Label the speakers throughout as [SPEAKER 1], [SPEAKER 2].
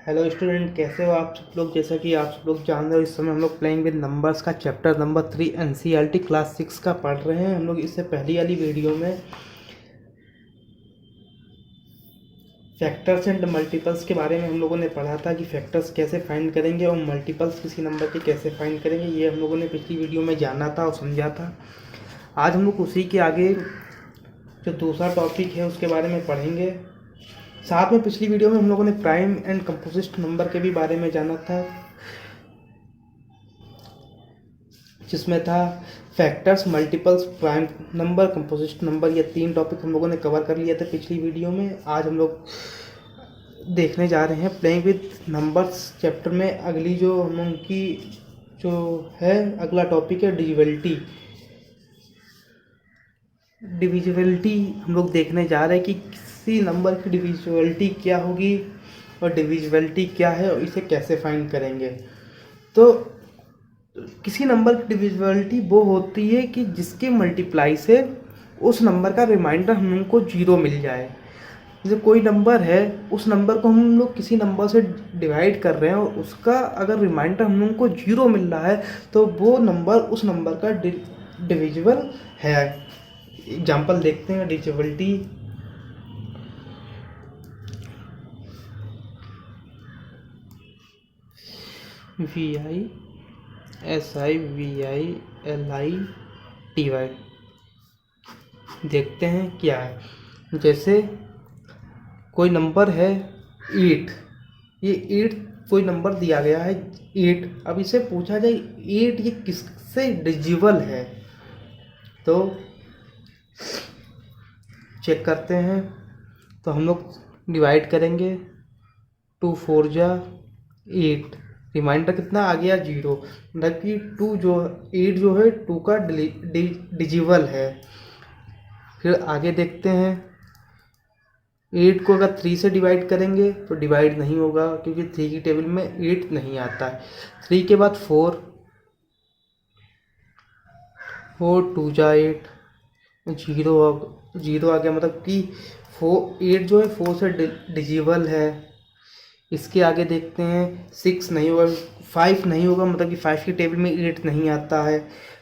[SPEAKER 1] Hello student, कैसे हो आप सब लोग। जैसा कि आप सब लोग जान रहे हो, इस समय हम लोग प्लेइंग विद नंबर्स का चैप्टर नंबर 3 एनसीईआरटी क्लास 6 का पढ़ रहे हैं। हम लोग इससे पहली वाली वीडियो में फैक्टर्स एंड मल्टीपल्स के बारे में हम लोगों ने पढ़ा था कि फैक्टर्स कैसे फाइंड करेंगे और मल्टीपल्स किसी नंबर के कैसे फाइंड करेंगे। ये हम लोगों ने पिछली वीडियो में जाना था और समझा था। आज हम लोग उसी के आगे जो दूसरा टॉपिक है उसके बारे में पढ़ेंगे। साथ में पिछली वीडियो में हम लोगों ने प्राइम एंड कंपोजिट नंबर के भी बारे में जाना था, जिसमें था factors, multiples, prime number, composite number. ये 3 टॉपिक हम लोगों ने कवर कर लिए थे पिछली वीडियो में। आज हम लोग देखने जा रहे हैं प्लेइंग विद नंबर्स चैप्टर में अगली जो हम लोगों की जो है अगला टॉपिक है डिविजिबिलिटी। डिविजिबिलिटी हम लोग देखने जा रहे हैं कि किसी नंबर की डिविजिबिलिटी क्या होगी और डिविजिबिलिटी क्या है और इसे कैसे फाइंड करेंगे। तो किसी नंबर की डिविजिबिलिटी वो होती है कि जिसके मल्टीप्लाई से उस नंबर का रिमाइंडर हम लोग को 0 मिल जाए। जैसे कोई नंबर है, उस नंबर को हम लोग किसी नंबर से डिवाइड कर रहे हैं और उसका अगर रिमाइंडर हम लोग को 0 मिल रहा है तो वो नंबर उस नंबर का डिविजिबल है। एग्जाम्पल देखते हैं डिविजिबिलिटी। VISIVILITY देखते हैं क्या है। जैसे कोई नंबर है 8, ये 8 कोई नंबर दिया गया है 8। अब इसे पूछा जाए 8 ये किससे डिविजिबल है, तो चेक करते हैं। तो हम लोग डिवाइड करेंगे, 2 4 जा 8, रिमाइंडर कितना आ गया 0। मतलब कि 8 जो है 2 का डिविजिबल है। फिर आगे देखते हैं, 8 को अगर 3 से डिवाइड करेंगे तो डिवाइड नहीं होगा क्योंकि 3 की टेबल में 8 नहीं आता है। 3 के बाद 4 2 जा 8, 0 आ गया। मतलब कि 8 जो है 4 से डिविजिबल है। इसके आगे देखते हैं, 6 नहीं होगा, 5 नहीं होगा, मतलब कि 5 की टेबल में 8 नहीं आता है।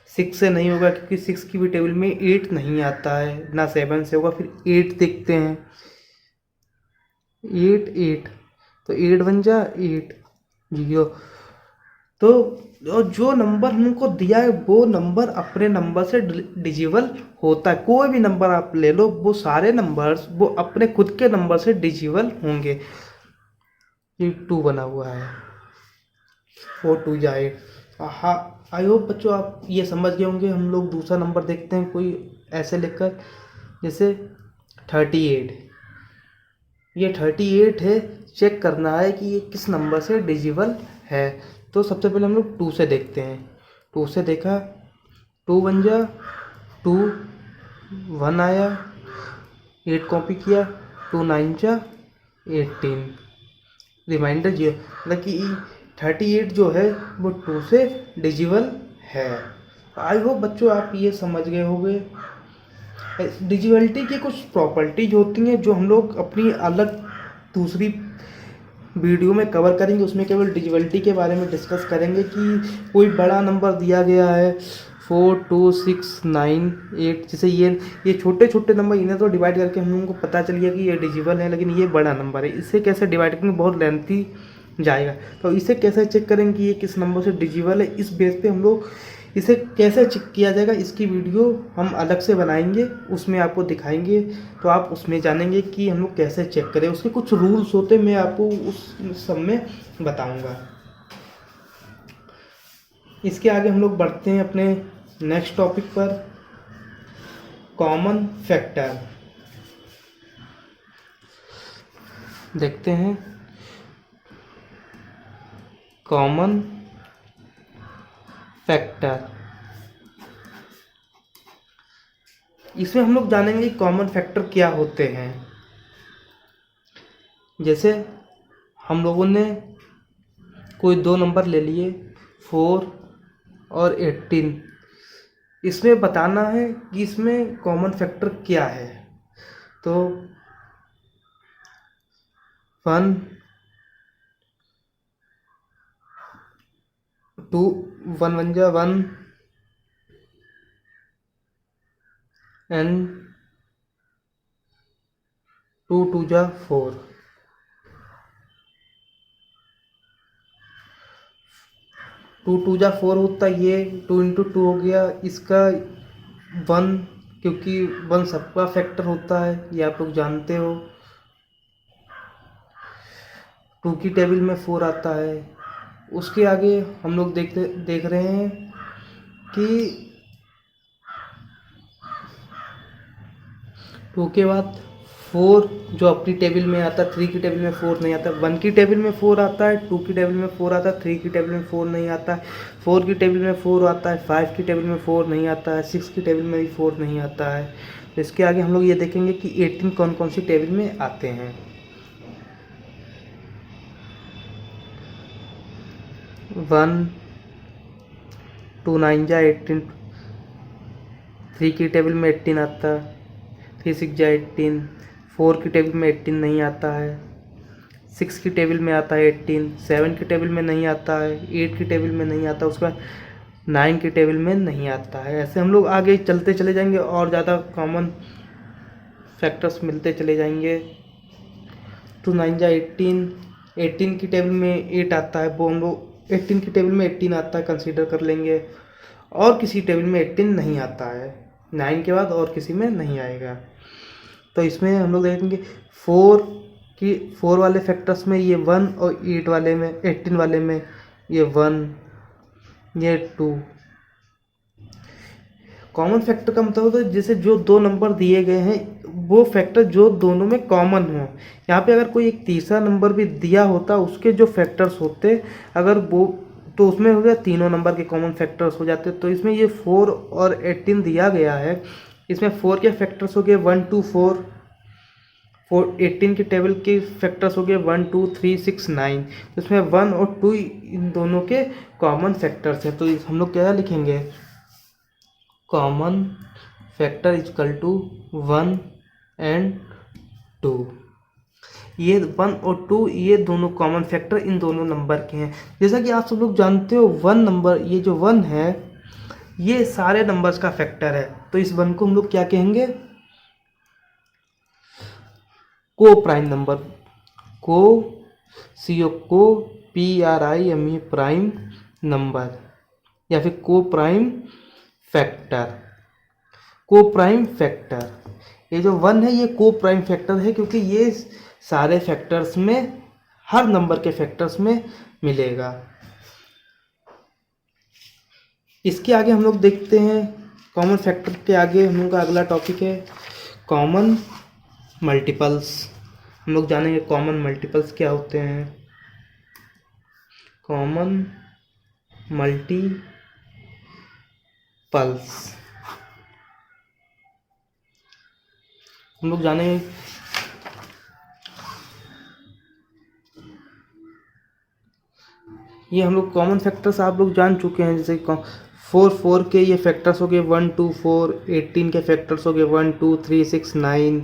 [SPEAKER 1] 6 से नहीं होगा क्योंकि 6 की भी टेबल में 8 नहीं आता है, ना 7 से होगा। फिर 8 देखते हैं, 8 तो 8 बन जा 8 0। तो और जो नंबर हमको दिया है वो नंबर अपने नंबर से डिविजिबल होता है। कोई भी नंबर आप ले लो, वो सारे नंबर्स वो अपने खुद के नंबर से डिविजिबल होंगे। ये 2 बना हुआ है, 4 2 जा 8। हाँ, आई होप बच्चों आप ये समझ गए होंगे। हम लोग दूसरा नंबर देखते हैं, कोई ऐसे लेकर, जैसे 38। ये 38 है, चेक करना है कि ये किस नंबर से डिविजिबल है। तो सबसे पहले हम लोग 2 से देखते हैं। 2 से देखा, 2 बन जा 2, 1 आया, 8 कॉपी किया, 2 9 जा 18, रिमाइंडर 0। मतलब कि 38 जो है वो 2 से डिविजिबल है। आई होप बच्चों आप ये समझ गए होंगे। डिविजिबिलिटी की कुछ प्रॉपर्टीज होती हैं जो हम लोग अपनी अलग दूसरी वीडियो में कवर करेंगे। उसमें केवल डिविजिबिलिटी के बारे में डिस्कस करेंगे कि कोई बड़ा नंबर दिया गया है 4 2 6 9 8, जैसे ये छोटे छोटे नंबर, इन्हें तो डिवाइड करके हम लोगों को पता चल गया कि ये डिविजिबल है, लेकिन ये बड़ा नंबर है, इसे कैसे डिवाइड करेंगे बहुत लेंथी जाएगा। तो इसे कैसे चेक करेंगे कि ये किस नंबर से डिविजिबल है, इस बेस पे हम लोग इसे कैसे चेक किया जाएगा इसकी वीडियो हम अलग से बनाएंगे, उसमें आपको दिखाएंगे। तो आप उसमें जानेंगे कि हम लोग कैसे चेक करें। उसके कुछ रूल्स होते मैं आपको उस सब में बताऊंगा। इसके आगे हम लोग बढ़ते हैं अपने नेक्स्ट टॉपिक पर, कॉमन फैक्टर। देखते हैं कॉमन फैक्टर। इसमें हम लोग जानेंगे कॉमन फैक्टर क्या होते हैं। जैसे हम लोगों ने कोई 2 नंबर ले लिए 4 और 18, इसमें बताना है कि इसमें कॉमन फैक्टर क्या है। तो 1 टू, वन वन जा वन, एंड टू टू जा फोर। टू टू जा फोर होता है, ये टू इंटू टू हो गया, इसका वन, क्योंकि वन सबका फैक्टर होता है, ये आप लोग जानते हो। टू की टेबल में फोर आता है। उसके आगे हम लोग देख रहे हैं कि टू के बाद फोर जो अपनी टेबल में आता है, थ्री की टेबल में फोर नहीं आता, वन की टेबल में फोर आता है, टू की टेबल में फोर आता है, थ्री की टेबल में फोर नहीं आता है, फोर की टेबल में फोर आता है, फाइव की टेबल में फोर नहीं आता है, सिक्स की टेबल में भी फोर नहीं आता है। तो इसके आगे हम लोग ये देखेंगे कि 18 कौन कौन सी टेबल में आते हैं। वन, टू नाइन जा 18, थ्री की टेबल में 18 आता है, थ्री सिक्स जा 18, फोर की टेबल में 18 नहीं आता है, सिक्स की टेबल में आता है 18, सेवन की टेबल में नहीं आता है, एट की टेबल में नहीं आता, उसके बाद नाइन की टेबल में नहीं आता है। ऐसे हम लोग आगे चलते चले जाएंगे और ज़्यादा कॉमन फैक्टर्स मिलते चले जाएंगे। टू नाइन जा 18, 18 की टेबल में 8 आता है, वो हम लोग 18 की टेबल में 18 आता है कंसीडर कर लेंगे, और किसी टेबल में 18 नहीं आता है, 9 के बाद और किसी में नहीं आएगा। तो इसमें हम लोग देखेंगे फोर वाले फैक्टर्स में ये 1, और 8 वाले में 18 वाले में ये 1, ये 2। कॉमन फैक्टर का मतलब होता है जैसे जो दो नंबर दिए गए हैं वो फैक्टर जो दोनों में कॉमन हो। यहाँ पे अगर कोई एक तीसरा नंबर भी दिया होता उसके जो फैक्टर्स होते अगर वो, तो उसमें हो गया तीनों नंबर के कॉमन फैक्टर्स हो जाते। तो इसमें ये 4 और 18 दिया गया है, इसमें 4 के फैक्टर्स हो गए 1 2 4, 18 के टेबल के फैक्टर्स हो गए 1 2 3 6 9। तो इसमें 1 और 2 इन दोनों के कॉमन फैक्टर्स हैं। तो हम लोग क्या लिखेंगे, common factor equal to 1 and 2। ये 1 और 2 ये दोनों कॉमन फैक्टर इन दोनों नंबर के हैं। जैसा कि आप सब लोग जानते हो 1 नंबर, ये जो 1 है ये सारे नंबर्स का फैक्टर है। तो इस 1 को हम लोग क्या कहेंगे, को प्राइम नंबर, को PRIME प्राइम नंबर, या फिर को प्राइम फैक्टर। को प्राइम फैक्टर, ये जो 1 है ये को प्राइम फैक्टर है क्योंकि ये सारे फैक्टर्स में, हर नंबर के फैक्टर्स में मिलेगा। इसके आगे हम लोग देखते हैं, कॉमन फैक्टर के आगे हम लोग का अगला टॉपिक है कॉमन मल्टीपल्स। हम लोग जानेंगे कॉमन मल्टीपल्स क्या होते हैं। कॉमन मल्टीपल्स, हम लोग जानेंगे ये हम लोग कॉमन फैक्टर्स आप लोग जान चुके हैं। जैसे 4 के ये फैक्टर्स हो गए 1 2 4, 18 के फैक्टर्स हो गए 1 2 3 6 9।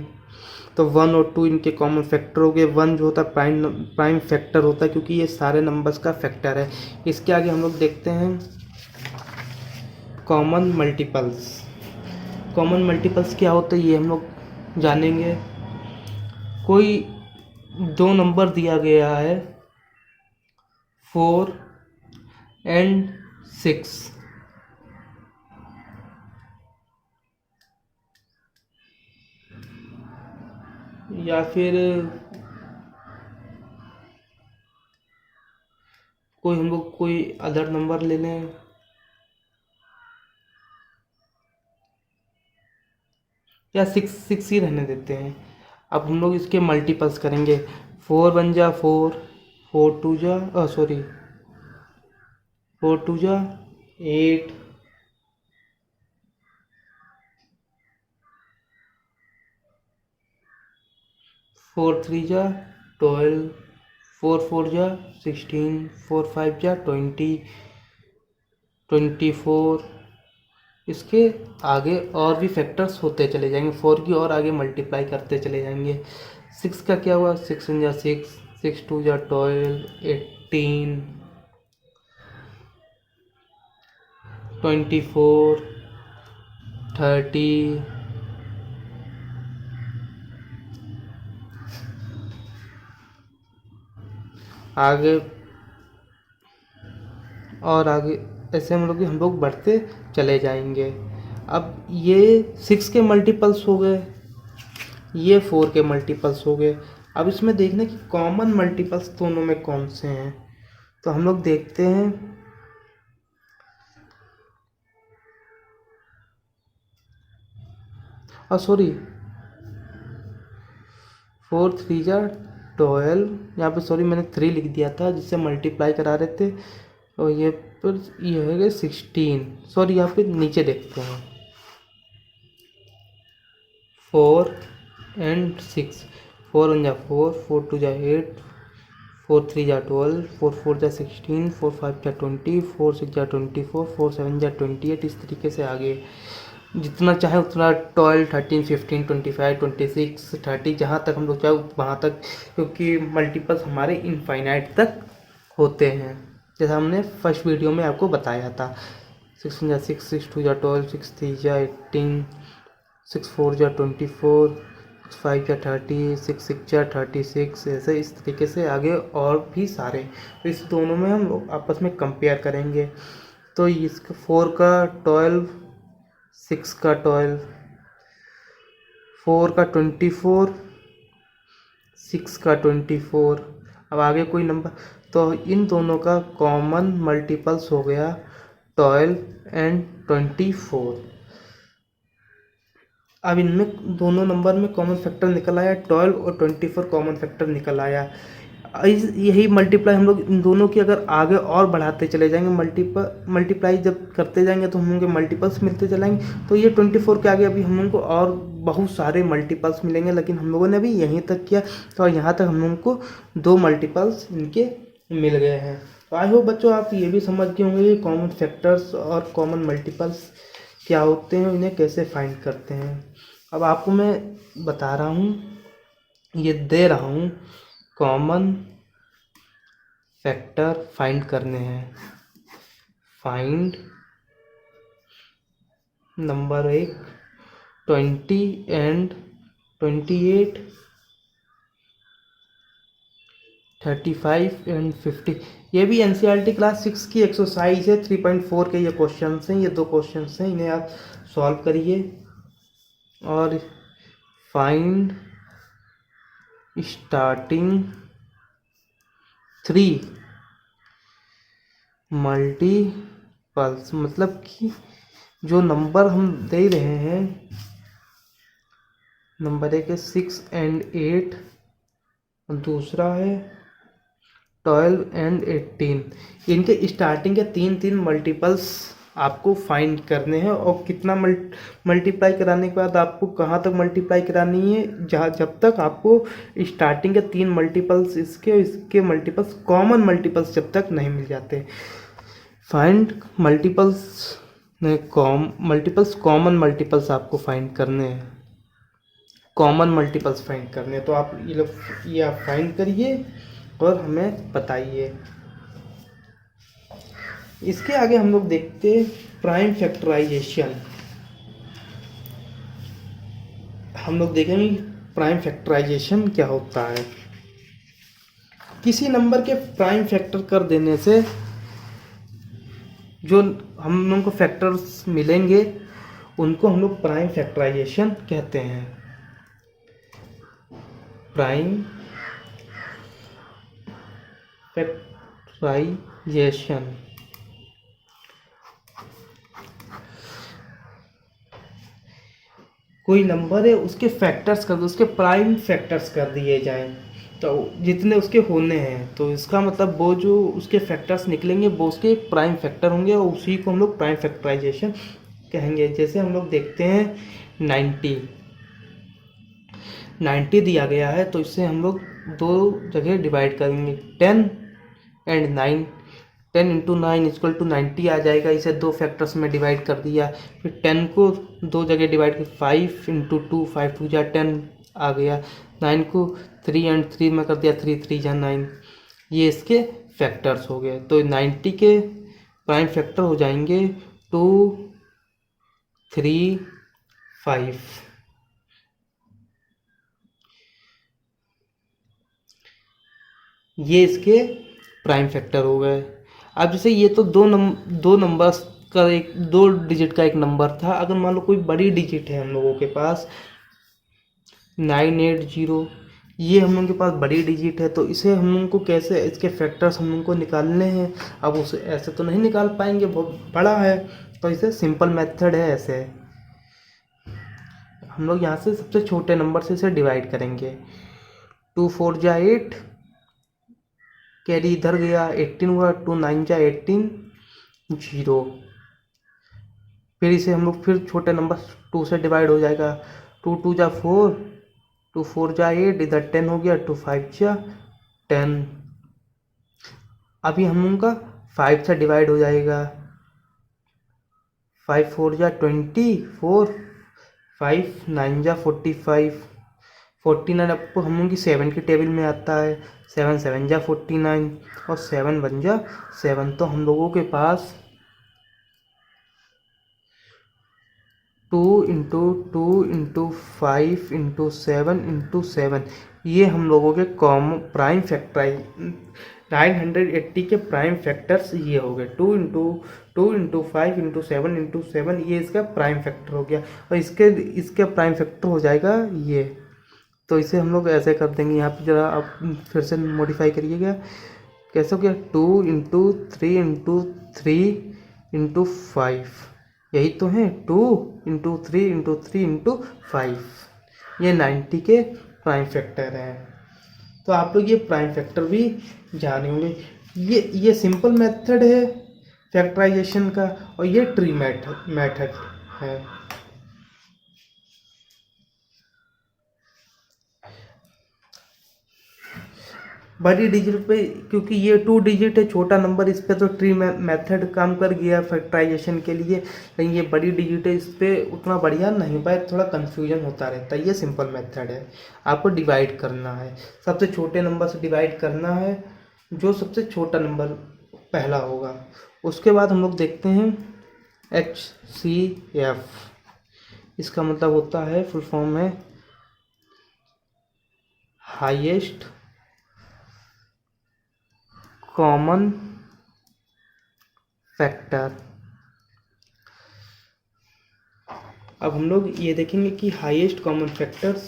[SPEAKER 1] तो 1 और 2 इनके कॉमन फैक्टर हो गए। 1 जो होता है प्राइम फैक्टर होता है क्योंकि ये सारे नंबर्स का फैक्टर है। इसके आगे हम लोग देखते हैं कॉमन मल्टीपल्स। कॉमन मल्टीपल्स क्या होता है ये हम लोग जानेंगे। कोई दो नंबर दिया गया है 4 एंड 6, या फिर कोई हम लोग कोई अदर नंबर ले लें, या 6 ही रहने देते हैं। अब हम लोग इसके मल्टीपल्स करेंगे। 4 1 जा 4, 4 2 जा 8, 4 3 जा 12, 4 4 जा 16, 4 5 जा 20, 24। इसके आगे और भी फैक्टर्स होते चले जाएंगे, 4 की और आगे मल्टीप्लाई करते चले जाएंगे। 6 का क्या हुआ, 6 1 जा 6, 6 2 जा 12, 18, 24, 30, आगे और आगे ऐसे हम लोग बढ़ते चले जाएंगे। अब ये 6 के मल्टीपल्स हो गए, ये 4 के मल्टीपल्स हो गए। अब इसमें देखना कि कॉमन मल्टीपल्स दोनों में कौन से हैं। तो हम लोग देखते हैं, और सॉरी 4 3 जा 12, यहाँ पे सॉरी मैंने 3 लिख दिया था जिससे मल्टीप्लाई करा रहे थे, और ये पर ये हो गया 16। सॉरी यहाँ पे नीचे देखते हैं 4 एंड 6, 4 1 जा 4, 4 2 जा 8, 4 3 जा 12, 4 4 जा 16, 4 5 जा 20, 4 6 जा 24, 4 7 जा 28। इस तरीके से आगे जितना चाहे उतना 12 13 15 25 26 30 जहाँ तक हम लोग चाहे वहाँ तक, क्योंकि मल्टीपल्स हमारे इनफाइनाइट तक होते हैं, जैसा हमने फर्स्ट वीडियो में आपको बताया था। 6 1 जा 6, 6 2 जा 12, 6 3 जा 18, 6 4 जा 24, 6 5 जा 30, 6 6 जा 36। ऐसे इस तरीके से आगे और भी सारे। तो इस दोनों में हम लोग आपस में कंपेयर करेंगे। तो इसका 4 का 12, 6 का 12, 4 का 24, 6 का 24। अब आगे कोई नंबर, तो इन दोनों का कॉमन मल्टीपल्स हो गया 12 एंड 24। अब इनमें दोनों नंबर में कॉमन फैक्टर निकल आया, 12 और 24 कॉमन फैक्टर निकल आया। यही मल्टीप्लाई हम लोग इन दोनों की अगर आगे और बढ़ाते चले जाएंगे, मल्टीप्लाई जब करते जाएंगे तो हम लोग के मल्टीपल्स मिलते चलेंगे। तो ये 24 के आगे अभी हम लोग को और बहुत सारे मल्टीपल्स मिलेंगे, लेकिन हम लोगों ने अभी यहीं तक किया, तो यहाँ तक हम लोगों को 2 मल्टीपल्स इनके मिल गए हैं। तो आई होप बच्चों आप ये भी समझ गए होंगे कि कॉमन फैक्टर्स और कॉमन मल्टीपल्स क्या होते हैं, इन्हें कैसे फाइंड करते हैं। अब आपको मैं बता रहा हूँ, ये दे रहा हूँ, कॉमन फैक्टर फाइंड करने हैं। Find number 1 20 and 28, 35 and 50। ये भी एनसीईआरटी क्लास 6 की एक्सरसाइज है, 3.4 के ये क्वेश्चन हैं, ये 2 क्वेश्चन हैं, इन्हें आप सॉल्व करिए। और फाइंड स्टार्टिंग 3 मल्टीपल्स, मतलब कि जो नंबर हम दे रहे हैं, नंबर 1 है 6 एंड 8, दूसरा है 12 एंड 18। इनके स्टार्टिंग के 3 मल्टीपल्स आपको फाइंड करने हैं, और कितना मल्टीप्लाई कराने के बाद आपको कहाँ तक मल्टीप्लाई करानी है, जहाँ जब तक आपको स्टार्टिंग के 3 मल्टीपल्स इसके मल्टीपल्स कॉमन मल्टीपल्स जब तक नहीं मिल जाते। फाइंड मल्टीपल्स कॉमन मल्टीपल्स आपको फाइंड करने हैं, कॉमन मल्टीपल्स फाइंड करने हैं। तो आप ये आप फाइंड करिए और हमें बताइए। इसके आगे हम लोग देखते हैं प्राइम फैक्टराइजेशन। हम लोग देखेंगे प्राइम फैक्टराइजेशन क्या होता है। किसी नंबर के प्राइम फैक्टर कर देने से जो हम लोग को फैक्टर्स मिलेंगे उनको हम लोग प्राइम फैक्टराइजेशन कहते हैं। प्राइम फैक्टराइजेशन कोई नंबर है उसके फैक्टर्स कर दो, उसके प्राइम फैक्टर्स कर दिए जाएं, तो जितने उसके होने हैं, तो इसका मतलब वो जो उसके फैक्टर्स निकलेंगे वो उसके प्राइम फैक्टर होंगे, और उसी को हम लोग प्राइम फैक्टराइजेशन कहेंगे। जैसे हम लोग देखते हैं 90 दिया गया है, तो इससे हम लोग 2 जगह डिवाइड करेंगे, 10 एंड 9। 10 इंटू 9 इक्वल टू 90 आ जाएगा। इसे 2 फैक्टर्स में डिवाइड कर दिया, फिर 10 को 2 जगह डिवाइड कर 5 इंटू 2, 5 2 जा 10 आ गया। 9 को 3 एंड 3 में कर दिया, 3 3 जा 9। ये इसके फैक्टर्स हो गए। तो 90 के प्राइम फैक्टर हो जाएंगे 2 3 5। ये इसके प्राइम फैक्टर हो गए। अब जैसे ये तो दो नंबर्स का एक, दो डिजिट का एक नंबर था। अगर मान लो कोई बड़ी डिजिट है हम लोगों के पास 980, ये हम लोगों के पास बड़ी डिजिट है, तो इसे हम लोगों को कैसे, इसके फैक्टर्स हम लोगों को निकालने हैं। अब उसे ऐसे तो नहीं निकाल पाएंगे, बहुत बड़ा है, तो इसे सिंपल मेथड है। ऐसे हम लोग यहाँ से सबसे छोटे नंबर से इसे डिवाइड करेंगे। 2 4 जा 8, कैरी इधर गया, 18 हुआ, 2 9 जा 18, 0। फिर इसे हम लोग फिर छोटे नंबर 2 से डिवाइड हो जाएगा। 2 2 जा 4, 2 4 जा 8, इधर 10 हो गया, 2 5 जा 10। अभी हम लोगों का 5 से डिवाइड हो जाएगा। 5 4 जा 24, 5 9 जा 45, 49 आपको हम लोगों की 7 की टेबल में आता है। 7 7 जा 49 और 7 1 जा 7। तो हम लोगों के पास 2 इंटू 2 इंटू 5 इंटू 7 इंटू 7, ये हम लोगों के प्राइम फैक्टर 980 के प्राइम फैक्टर्स ये हो गए। 2 इंटू 5 इंटू 7 इंटू 7, ये इसका प्राइम फैक्टर हो गया। और इसके प्राइम फैक्टर हो जाएगा ये। तो इसे हम लोग ऐसे कर देंगे। यहाँ पे जरा आप फिर से मॉडिफाई करिएगा। कैसे हो गया? 2 इंटू 3 इंटू 3 इंटू 5, यही तो है। 2 इंटू 3 इंटू 3 इंटू 5, ये 90 के प्राइम फैक्टर हैं। तो आप लोग ये प्राइम फैक्टर भी जाने होंगे। ये सिंपल मेथड है फैक्टराइजेशन का, और ये ट्री मेथड है। बड़ी डिजिट पे, क्योंकि ये 2 डिजिट है, छोटा नंबर, इस पे तो ट्री मेथड काम कर गया फैक्टराइजेशन के लिए। लेकिन ये बड़ी डिजिट है, इस पे उतना बढ़िया नहीं पाए, थोड़ा कंफ्यूजन होता रहता है। ये सिंपल मेथड है। आपको डिवाइड करना है, सबसे छोटे नंबर से डिवाइड करना है, जो सबसे छोटा नंबर पहला होगा। उसके बाद हम लोग देखते हैं HCF। इसका मतलब होता है, फुल फॉर्म है हाईएस्ट कॉमन फैक्टर। अब हम लोग ये देखेंगे कि हाईएस्ट कॉमन फैक्टर्स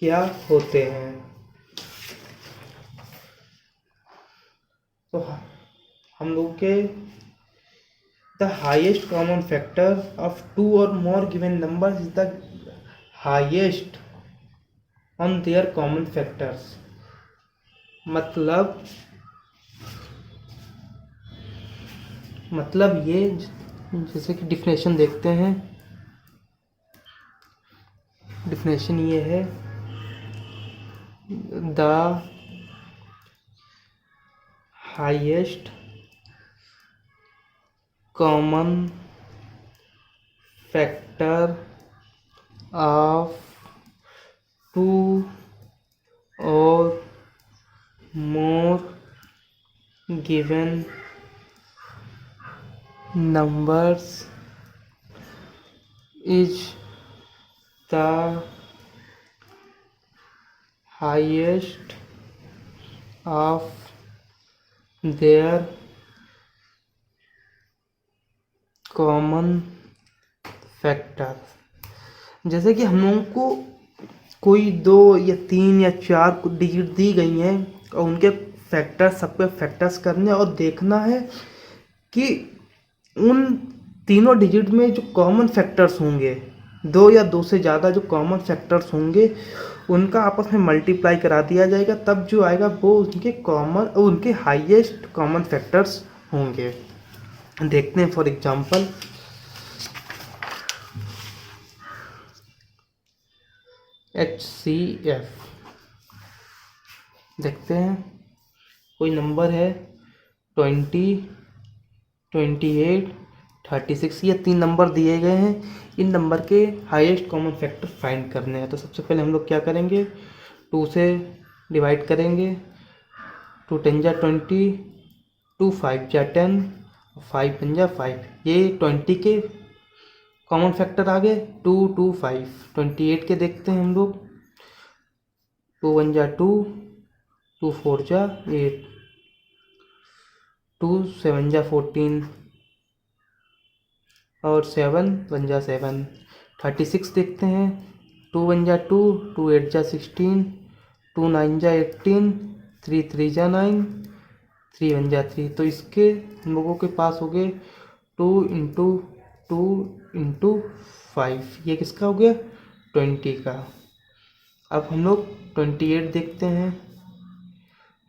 [SPEAKER 1] क्या होते हैं। तो हम लोग के the highest common factor of 2 और more given numbers is the highest on their common factors. मतलब ये, जैसे कि डिफिनेशन देखते हैं। डिफिनेशन ये है, the highest common factor of 2 और more given numbers is the highest of their common factor। जैसे कि हम लोगों को कोई 2 या 3 या 4 डिजिट दी गई हैं, और उनके फैक्टर्स, सबके फैक्टर्स करने और देखना है कि उन तीनों डिजिट में जो कॉमन फैक्टर्स होंगे, 2 या 2 से ज़्यादा जो कॉमन फैक्टर्स होंगे, उनका आपस में मल्टीप्लाई करा दिया जाएगा। तब जो आएगा वो उनके हाईएस्ट कॉमन फैक्टर्स होंगे। देखते हैं फॉर एग्जांपल, HCF देखते हैं। कोई नंबर है 20, 28, 36, ये 3 नंबर दिए गए हैं। इन नंबर के हाईएस्ट कॉमन फैक्टर फाइंड करने हैं। तो सबसे पहले हम लोग क्या करेंगे, 2 से डिवाइड करेंगे। 2 10 जा 20, 2 5 जा 10 5 पंजा 5, ये 20 के कॉमन फैक्टर आ गए। 2 2 5, 28 के देखते हैं हम लोग। 2 1 जा 2, 2 4 जा 8, 2 7 जा 14 और 7 1 जा 7। 36 देखते हैं। 2 1 जा 2, 2 8 जा 16, 2 9 जा 18, 3 3 जा 9, 3 1 जा 3। तो इसके हम लोगों के पास हो गए 2 इंटू 2 इंटू 5, ये किसका हो गया 20 का। अब हम लोग 28 देखते हैं।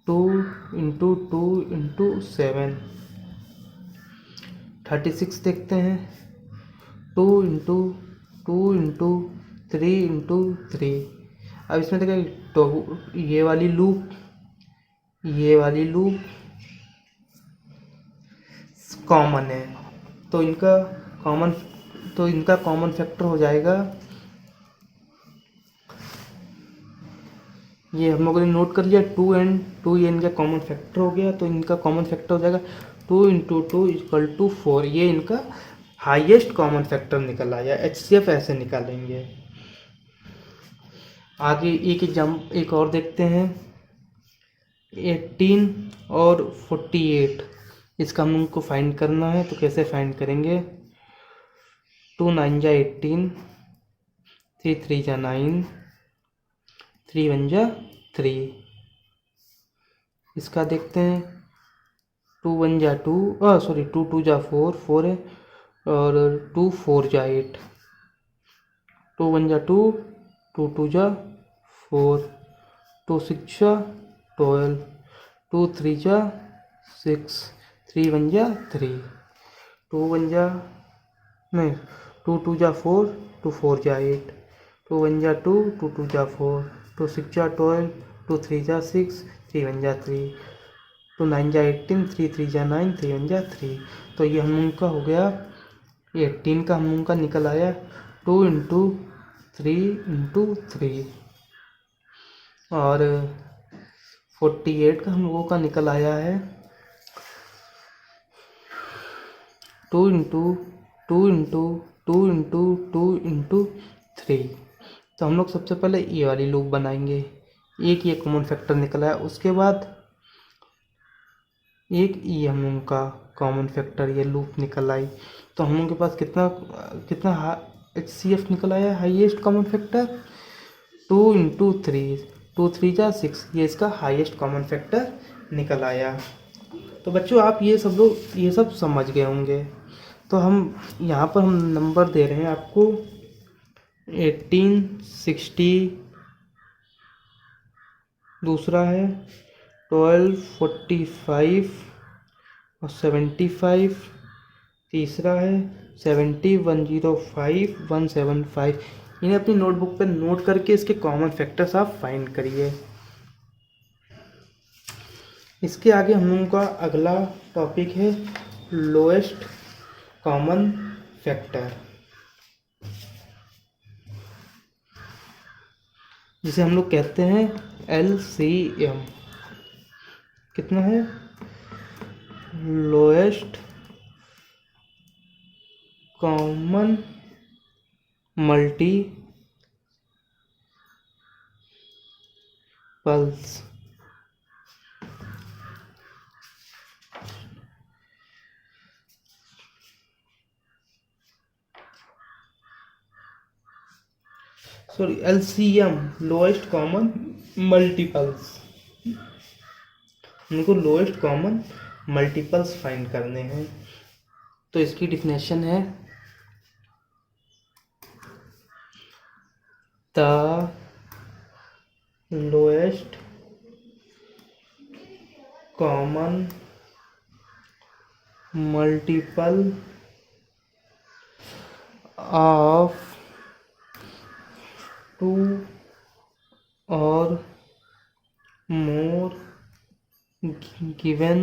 [SPEAKER 1] 2 इंटू 2 इंटू 7। 36 देखते हैं। 2 इंटू 2 इंटू 3 इंटू 3। अब इसमें देखा तो ये वाली लूप कॉमन है, तो इनका कॉमन फैक्टर हो जाएगा। ये हम लोगों ने नोट कर लिया 2 एंड 2, ये इनका कॉमन फैक्टर हो गया। तो इनका कॉमन फैक्टर हो जाएगा 2 इंटू 2 इक्वल टू 4। ये इनका हाईएस्ट कॉमन फैक्टर निकल आया। HCF ऐसे निकालेंगे। आगे एक और देखते हैं। 18 और 48, इसका हम लोग को फाइंड करना है। तो कैसे फाइंड करेंगे? 2 9 जा 18, 3 3 जा 9, 3 1 जा 3। इसका देखते हैं। 2 1 जा 2, 2 2 जा 4, 4 है, और 2 4 जा 8। 2 1 जा 2, 2 2 जा 4, 2 6 जा 12, 2 3 जा 6, 3 1 जा 3, 2 1 जा नहीं 2 2 जा 4, 2 4 जा 8, 2 1 जा 2, 2 2 जा 4, 2 6 जा 12, 2 3 जा 6, 3 1 जा 3, 2 9 जा 18, 3 3 जा 9, 3 1 जा 3। तो ये हम लोग का हो गया 18 का हम लोग का निकल आया 2 इंटू 3 इंटू 3, और 48 का हम लोगों का निकल आया है 2 इंटू 2 इंटू 2 इंटू 2 इंटू 3। तो हम लोग सबसे पहले ये वाली लूप बनाएंगे। एक ये कॉमन फैक्टर निकला है, उसके बाद एक ये हम लोग का कॉमन फैक्टर ये लूप निकल आई। तो हम लोग के पास कितना HCF निकल आया, हाईएस्ट कॉमन फैक्टर 2 इंटू 3, 2 3 जा 6, ये इसका हाईएस्ट कॉमन फैक्टर निकल आया। तो बच्चों आप ये सब समझ गए होंगे। तो हम यहाँ पर हम नंबर दे रहे हैं आपको 18, 60, दूसरा है 12, 45 और 75, तीसरा है 70, 105, 175। इन्हें अपनी नोटबुक पे नोट करके इसके कॉमन फैक्टर्स आप फाइंड करिए। इसके आगे हम लोगों का अगला टॉपिक है लोएस्ट कॉमन फैक्टर, जिसे हम लोग कहते हैं LCM। कितना है? Lowest common multiples. Sorry, LCM lowest common multiples. हमको लोएस्ट कॉमन मल्टीपल्स फाइंड करने हैं। तो इसकी डिफिनेशन है the lowest common multiple of 2 और more given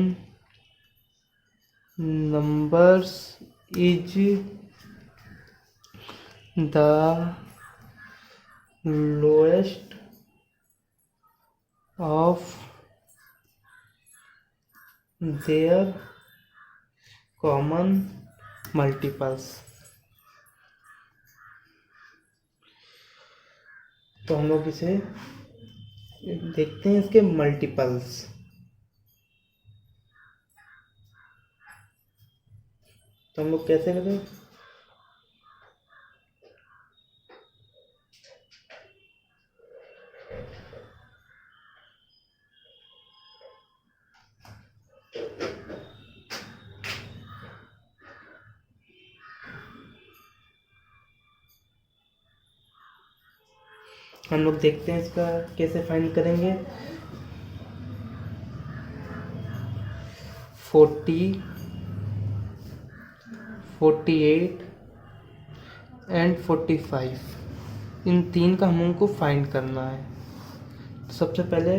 [SPEAKER 1] numbers is the lowest of their common multiples. तो हम लोग इसे देखते हैं इसके मल्टीपल्स। तो हम लोग कैसे करें? हम लोग देखते हैं इसका कैसे फाइंड करेंगे। 40, 48 एंड 45, इन तीन का हम लोग को फाइंड करना है। तो सबसे पहले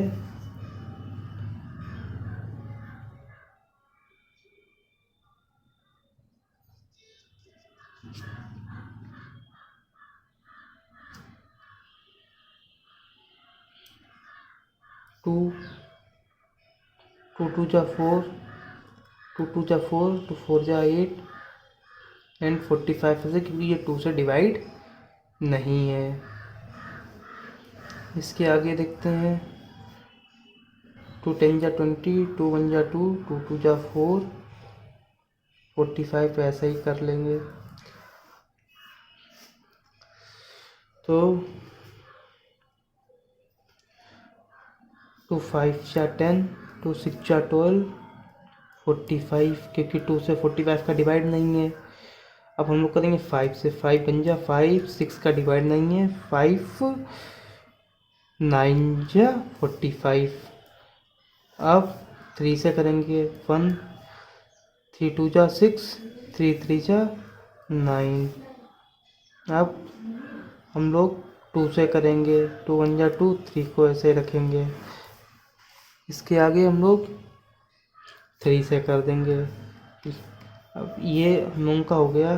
[SPEAKER 1] 2, 2 2 जा 4, 2 2 जा 4, 2 4 जा 8 एंड 45 से, क्योंकि ये 2 से डिवाइड नहीं है। इसके आगे देखते हैं 2 10 जा 20, 2 1 जा 2, 2 2 जा 4, 45 ऐसा ही कर लेंगे। तो 2 5 जा 10, 2 6 जा 12, 45, क्योंकि 2 से 45 का डिवाइड नहीं है। अब हम लोग करेंगे 5 से, 5 बन जा 5, 6 का डिवाइड नहीं है, 5 9 जा 45। अब 3 से करेंगे 1, 3 2 जा 6, 3 3 जा 9। अब हम लोग 2 से करेंगे, 2 1 जा 2, 3 को ऐसे रखेंगे। इसके आगे हम लोग 3 से कर देंगे। अब ये हम लोगों का हो गया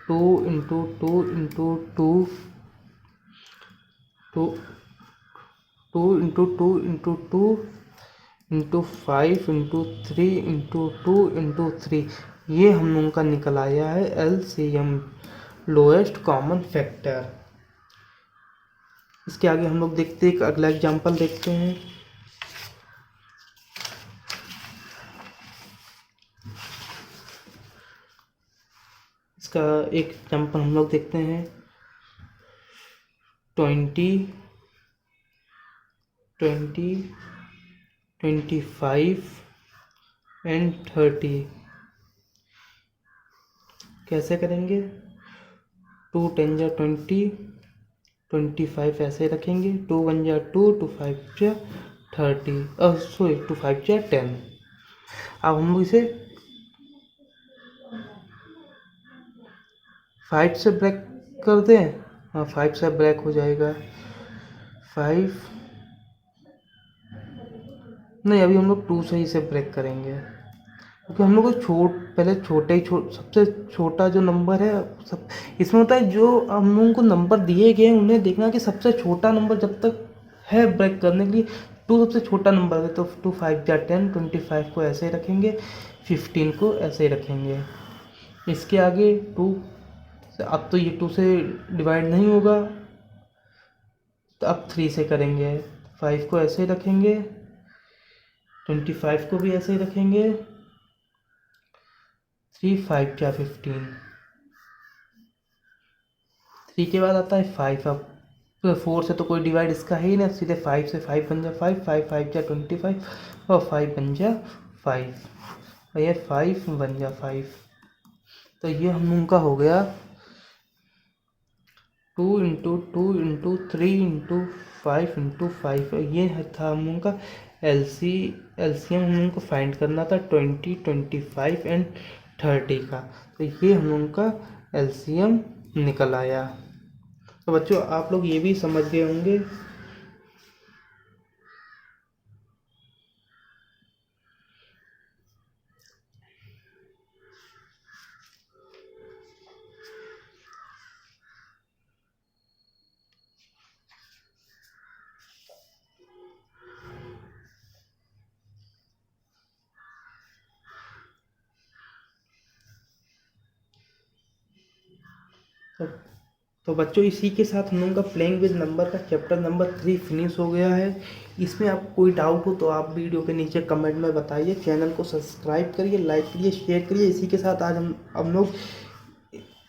[SPEAKER 1] 2 into 2 into 2, 2 2 into 2 into 2 into 5 into 3 into 2 into 3। ये हम लोगों का निकल आया है LCM, लोएस्ट कॉमन फैक्टर। इसके आगे हम लोग देखते हैं, एक अगला एग्जांपल देखते हैं। इसका एक एग्जांपल हम लोग देखते हैं 20, 20, 25 एंड 30। कैसे करेंगे? 2 10 जा 20, 25 ऐसे रखेंगे, 2 1 जा 2, 2 5 जा 30, सॉरी 2 5 जा 10। अब हम इसे 5 से ब्रेक कर दें। हाँ, 5 से ब्रेक हो जाएगा। 5 नहीं, अभी हम लोग 2 से ही से ब्रेक करेंगे, क्योंकि हम लोग को पहले सबसे छोटा जो नंबर है, सब इसमें होता है, जो हम लोगों को नंबर दिए गए हैं उन्हें देखना कि सबसे छोटा नंबर जब तक है ब्रेक करने के लिए, 2 सबसे छोटा नंबर है। तो 2 5 जा 10, 25 को ऐसे ही रखेंगे, 15 को ऐसे ही रखेंगे। इसके आगे 2, अब तो ये 2 से डिवाइड नहीं होगा, तो अब 3 से करेंगे। 5 को ऐसे ही रखेंगे, 25 को भी ऐसे ही रखेंगे, 3 5 जा 15। 3 के बाद आता है 5। अब तो 4 से तो कोई डिवाइड इसका है ही नहीं, सीधे 5 से 5 बन जा 5, 5 5 जा 25 और 5 बन जा 5, और ये 5 बन जा 5। तो ये हम लोगों का हो गया 2 इंटू 2 इंटू 3 इंटू 5 इंटू 5। ये था हम लोगों का एलसीएम हम लोगों को फाइंड करना था 20, 25 एंड 30 का। तो ये हम लोगों का एलसीएम निकल आया। तो बच्चों, आप लोग ये भी समझ गए होंगे तो, तो बच्चों इसी के साथ हम लोगों का प्लेइंग विद नंबर का चैप्टर नंबर 3 फिनिश हो गया है। इसमें आपको कोई डाउट हो तो आप वीडियो के नीचे कमेंट में बताइए। चैनल को सब्सक्राइब करिए, लाइक करिए, शेयर करिए। इसी के साथ आज हम लोग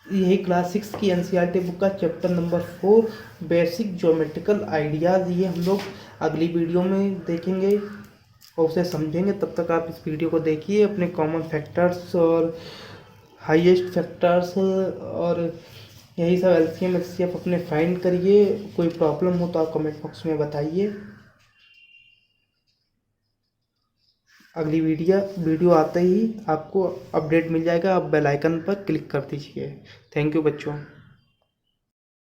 [SPEAKER 1] यही क्लास 6 की एनसीईआरटी बुक का chapter number 4 basic geometrical ideas ये हम लोग अगली वीडियो में देखेंगे और उसे समझेंगे। तब तक आप इस वीडियो को देखिए, अपने कॉमन फैक्टर्स और हाईएस्ट फैक्टर्स और यही सब एलसीएम एचसीएफ अपने फाइंड करिए। कोई प्रॉब्लम हो तो आप कमेंट बॉक्स में बताइए। अगली वीडियो आते ही आपको अपडेट मिल जाएगा, आप बेल आइकन पर क्लिक कर दीजिए। थैंक यू बच्चों।